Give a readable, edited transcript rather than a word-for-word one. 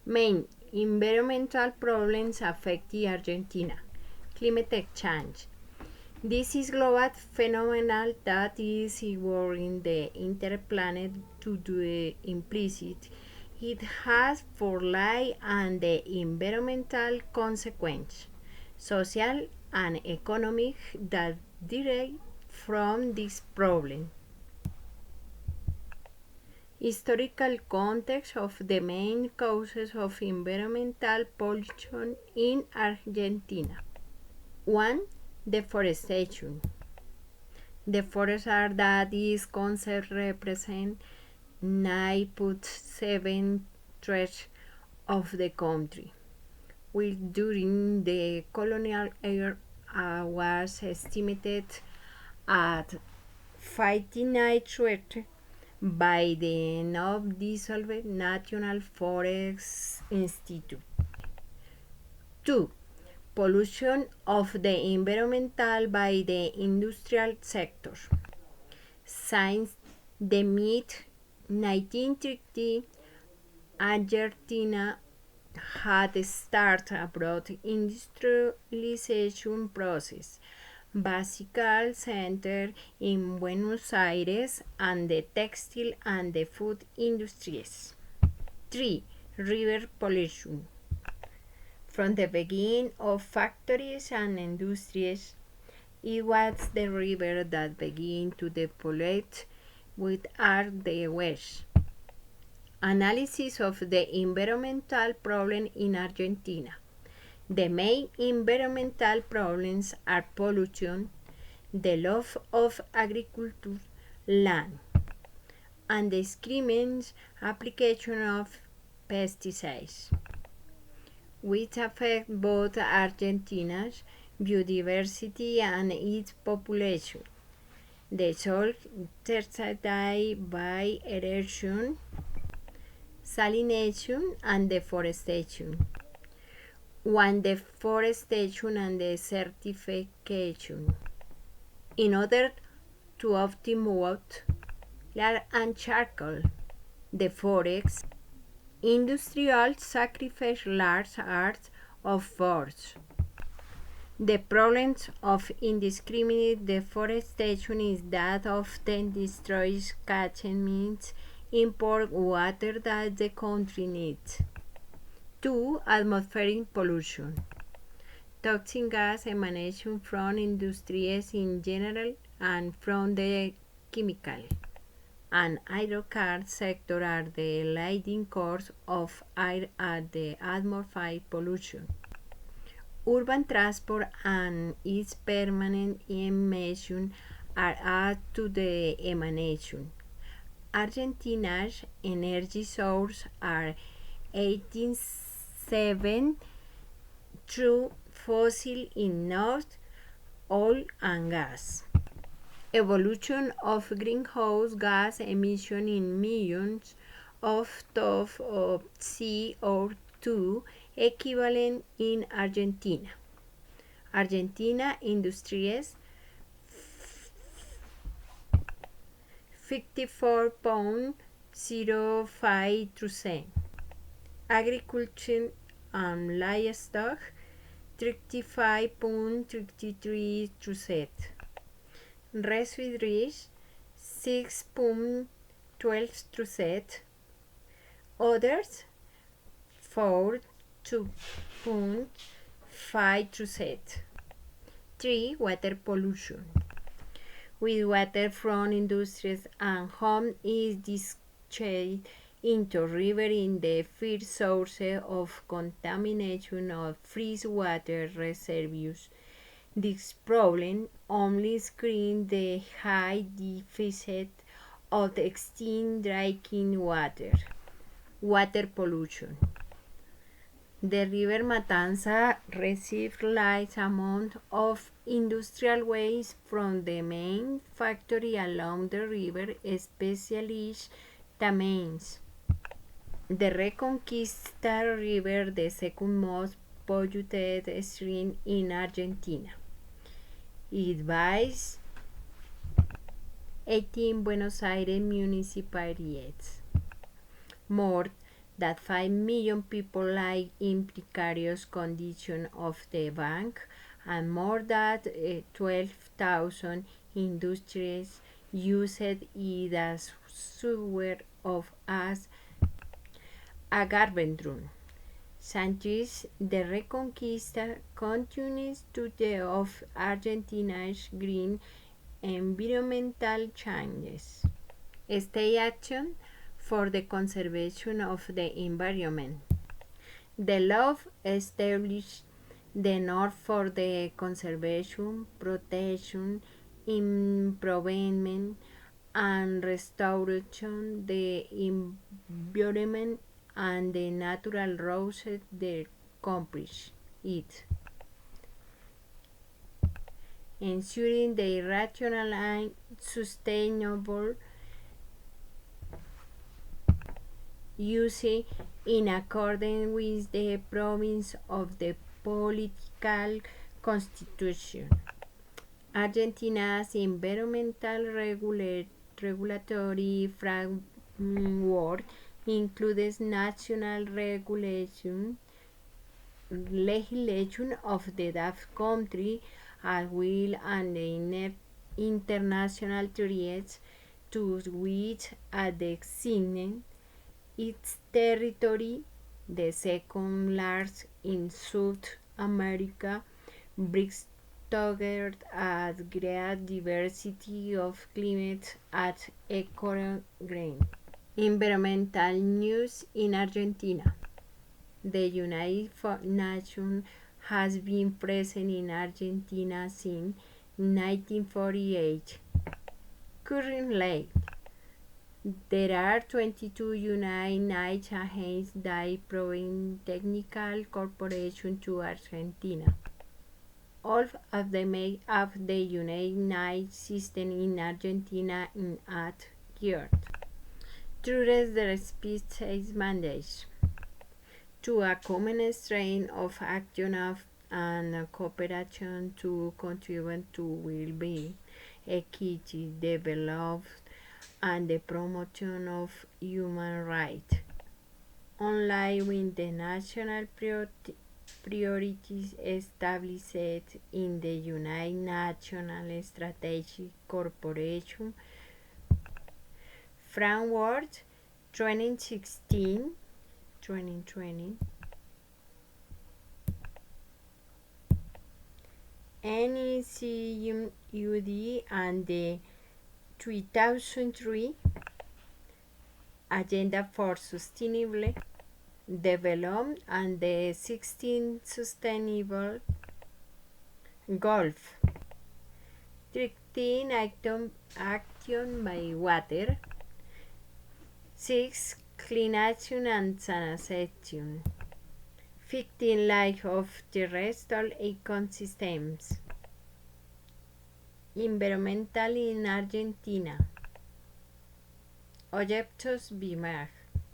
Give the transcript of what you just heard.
Main environmental problems affecting Argentina. Climate change. This is global phenomenon that is worrying the entire planet to the implicit. It has for life and the environmental consequence, social and economic, that derive from this problem. Historical context of the main causes of environmental pollution in Argentina. 1. Deforestation. The forests are that is concept represent 9.7% of the country, which during the colonial era was estimated at 59% by the now dissolved National Forest Institute. 2. Pollution of the environmental by the industrial sector. Since the mid-1930s, Argentina had started a broad industrialization process, basically centered in Buenos Aires and the textile and the food industries. 3. River pollution. From the beginning of factories and industries, it was the river that began to depollute with are the waste. Analysis of the environmental problem in Argentina. The main environmental problems are pollution, the loss of agricultural land, and the indiscriminate application of pesticides, which affect both Argentina's biodiversity and its population. The soil characterized by erosion, salination, and deforestation. 1. Deforestation and desertification. In order to optimize land and charcoal, the forests, industrial sacrifice large areas of forests. The problem of indiscriminate deforestation is that often destroys catchments, import water that the country needs. 2. Atmospheric pollution. Toxic gas emanation from industries in general and from the chemical and hydrocarbon sector are the leading cause of air and the atmospheric pollution. Urban transport and its permanent emission are added to the emanation. Argentina's energy sources are 87 through fossil in north, oil and gas. Evolution of greenhouse gas emission in millions of tons of CO2 equivalent in Argentina. Argentina industries 54.05%. Agriculture and livestock 35.33%. Residries 6.12%. Others 4.5%. 3. Water pollution. With water from industries and homes is discharged into river in the first source of contamination of freshwater reservoirs. This problem only screens the high deficit of extinct drinking water. Water pollution. The river Matanza receives large amount of industrial waste from the main factory along the river, especially Tamames. The Reconquista River, the second most polluted stream in Argentina. It buys 18 Buenos Aires municipalities. More that 5 million people live in precarious conditions of the bank, and more than 12,000 industries use it as sewer of as a garbage run. Since the Reconquista continues to the of Argentina's green environmental changes. State action for the conservation of the environment. The law established the norm for the conservation, protection, improvement, and restoration of the environment and the natural resources that accomplish it, ensuring the rational and sustainable use in accordance with the provisions of the political constitution. Argentina's environmental regulatory framework includes national legislation of the DAF country as well and the international treaties to which are designated its territory, the second largest in South America, brings together a great diversity of climates at eco-green. Environmental news in Argentina. The United Nations has been present in Argentina since 1948. Currently, there are 22 United Nations agencies that provide technical cooperation to Argentina. All of them make up the United Nations system in Argentina in 8 years. Through the species mandates to a common strain of action and cooperation to contribute to well-being, equity, development, and the promotion of human rights. Online with the national priorities established in the United Nations Strategic Cooperation Framework 2016-2020, NECUD, and the 2003 Agenda for Sustainable Development and the 16 Sustainable Goals. 13 action by water. 6 cleanation and sanitation. 15 life of terrestrial ecosystems. Environmental in Argentina. Objectives BMAG.